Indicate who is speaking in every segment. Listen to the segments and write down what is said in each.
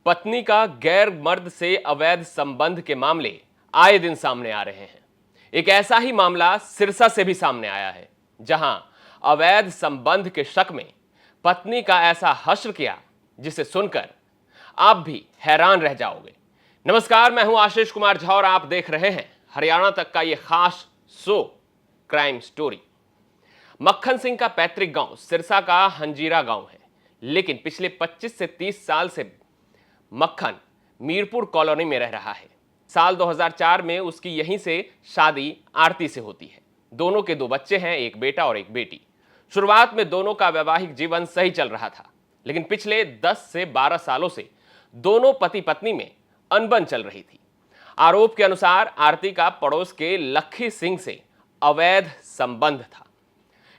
Speaker 1: पत्नी का गैर मर्द से अवैध संबंध के मामले आए दिन सामने आ रहे हैं। एक ऐसा ही मामला सिरसा से भी सामने आया है, जहां अवैध संबंध के शक में पत्नी का ऐसा हश्र किया जिसे सुनकर आप भी हैरान रह जाओगे। नमस्कार, मैं हूं आशीष कुमार झा और आप देख रहे हैं हरियाणा तक का यह खास शो क्राइम स्टोरी। मक्खन सिंह का पैतृक गांव सिरसा का हंजीरा गांव है, लेकिन पिछले 25 से 30 साल से मक्खन मीरपुर कॉलोनी में रह रहा है। साल 2004 में उसकी यहीं से शादी आरती से होती है। दोनों के 2 बच्चे हैं, एक बेटा और एक बेटी। शुरुआत में दोनों का वैवाहिक जीवन सही चल रहा था, लेकिन पिछले 10 से 12 सालों से दोनों पति पत्नी में अनबन चल रही थी। आरोप के अनुसार आरती का पड़ोस के लखी सिंह से अवैध संबंध था।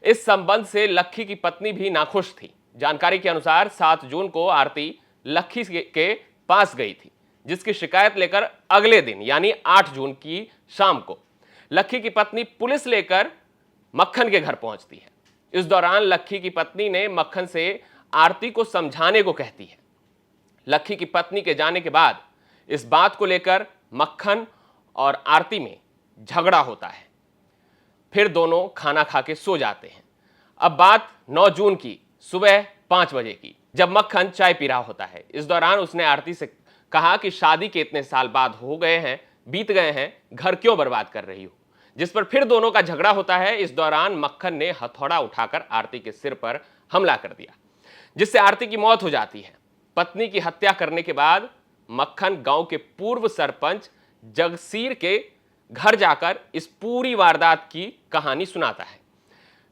Speaker 1: इस संबंध से लखी की पत्नी भी नाखुश थी। जानकारी के अनुसार 7 जून को आरती लखी के पास गई थी, जिसकी शिकायत लेकर अगले दिन यानी 8 जून की शाम को लखी की पत्नी पुलिस लेकर मक्खन के घर पहुंचती है। इस दौरान लखी की पत्नी ने मक्खन से आरती को समझाने को कहती है। लखी की पत्नी के जाने के बाद इस बात को लेकर मक्खन और आरती में झगड़ा होता है। फिर दोनों खाना खा के सो जाते हैं। अब बात 9 जून की सुबह 5 बजे की, जब मक्खन चाय पी रहा होता है। इस दौरान उसने आरती से कहा कि शादी के इतने साल बाद हो गए हैं, बीत गए हैं, घर क्यों बर्बाद कर रही हो, जिस पर फिर दोनों का झगड़ा होता है। इस दौरान मक्खन ने हथौड़ा उठाकर आरती के सिर पर हमला कर दिया, जिससे आरती की मौत हो जाती है। पत्नी की हत्या करने के बाद मक्खन गांव के पूर्व सरपंच जगसीर के घर जाकर इस पूरी वारदात की कहानी सुनाता है,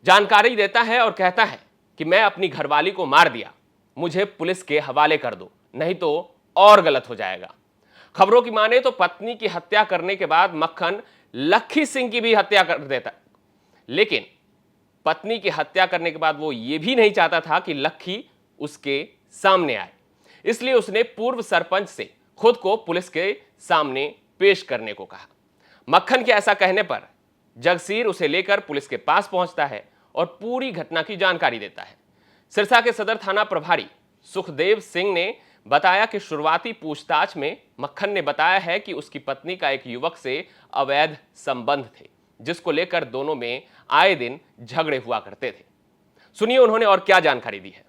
Speaker 1: जानकारी देता है और कहता है कि मैं अपनी घरवाली को मार दिया, मुझे पुलिस के हवाले कर दो, नहीं तो और गलत हो जाएगा। खबरों की माने तो पत्नी की हत्या करने के बाद मक्खन लखी सिंह की भी हत्या कर देता, लेकिन पत्नी की हत्या करने के बाद वो ये भी नहीं चाहता था कि लखी उसके सामने आए, इसलिए उसने पूर्व सरपंच से खुद को पुलिस के सामने पेश करने को कहा। मक्खन के ऐसा कहने पर जगसीर उसे लेकर पुलिस के पास पहुंचता है और पूरी घटना की जानकारी देता है। सिरसा के सदर थाना प्रभारी सुखदेव सिंह ने बताया कि शुरुआती पूछताछ में मक्खन ने बताया है कि उसकी पत्नी का एक युवक से अवैध संबंध थे, जिसको लेकर दोनों में आए दिन झगड़े हुआ करते थे। सुनिए उन्होंने और क्या जानकारी दी है।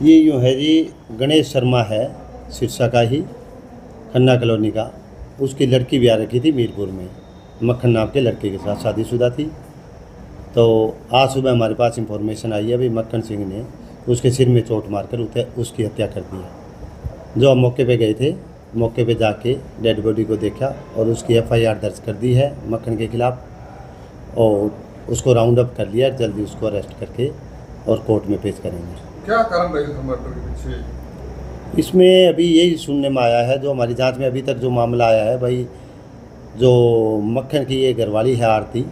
Speaker 2: ये यूँ है जी, गणेश शर्मा है, सिरसा का ही, खन्ना कॉलोनी का। उसकी लड़की ब्याह रखी थी मीरपुर में, मक्खन नाम के लड़के के साथ शादीशुदा थी। तो आज सुबह हमारे पास इंफॉर्मेशन आई है भाई मक्खन सिंह ने उसके सिर में चोट मारकर उसकी हत्या कर दी है। जो हम मौके पे गए थे, मौके पे जाके डेड बॉडी को देखा और उसकी एफआईआर दर्ज कर दी है मक्खन के खिलाफ, और उसको राउंड अप कर लिया। जल्दी उसको अरेस्ट करके और कोर्ट में पेश करेंगे।
Speaker 3: क्या कारण रहेगा मर्डर के पीछे?
Speaker 2: इसमें अभी यही सुनने में आया है, जो हमारी जांच में अभी तक जो मामला आया है भाई, जो मक्खन की ये घरवाली है आरती,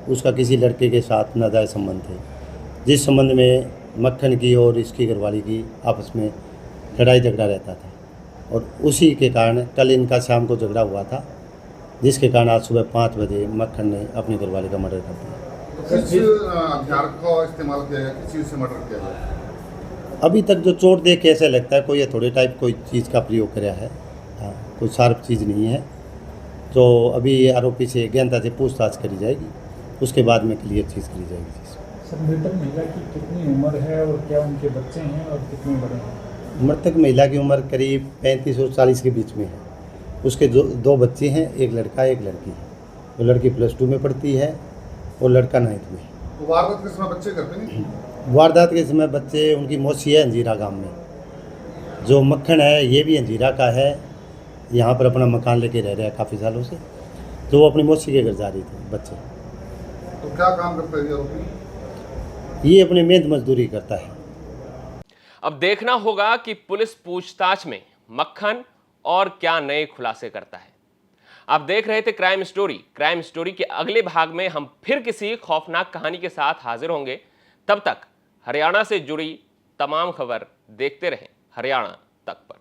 Speaker 2: उसका किसी लड़के के साथ नाजायज संबंध थे, जिस संबंध में मक्खन की और इसकी घरवाली की आपस में लड़ाई झगड़ा रहता था, और उसी के कारण कल इनका शाम को झगड़ा हुआ था, जिसके कारण आज सुबह 5 बजे मक्खन ने अपनी घरवाली का मर्डर कर दिया।
Speaker 3: तो किस हथियार का इस्तेमाल किया गया, किस चीज़ से मर्डर किया गया?
Speaker 2: अभी तक जो चोट देख के ऐसा लगता है कोई थोड़े टाइप कोई चीज़ का प्रयोग कराया है। हाँ, कोई शार्प चीज़ नहीं है। तो अभी आरोपी से गहनता से पूछताछ करी जाएगी, उसके बाद में क्लियर चीज़ करी जाएगी।
Speaker 4: सर, मृतक महिला की कितनी उम्र है और क्या उनके बच्चे हैं और कितने बड़े हैं?
Speaker 2: मृतक महिला की उम्र करीब 35 और 40 के बीच में है। उसके 2 बच्चे हैं, एक लड़का एक लड़की है। वो लड़की +2 में पढ़ती है और लड़का 9th में।
Speaker 3: तो वारदात के समय बच्चे घर पे नहीं?
Speaker 2: वारदात के समय बच्चे, उनकी मौसी है अंजीरा गांव में। जो मक्खन है ये भी अंजीरा का है, यहाँ पर अपना मकान लेके रह रहा है काफ़ी सालों से। तो वो अपनी मौसी के घर जा रही थी बच्चे।
Speaker 3: तो क्या काम करता है ये आरोपी?
Speaker 2: ये अपनी मेहनत मजदूरी करता है।
Speaker 1: अब देखना होगा कि पुलिस पूछताछ में मक्खन और क्या नए खुलासे करता है। आप देख रहे थे क्राइम स्टोरी। क्राइम स्टोरी के अगले भाग में हम फिर किसी खौफनाक कहानी के साथ हाजिर होंगे। तब तक हरियाणा से जुड़ी तमाम खबर देखते रहें हरियाणा तक पर।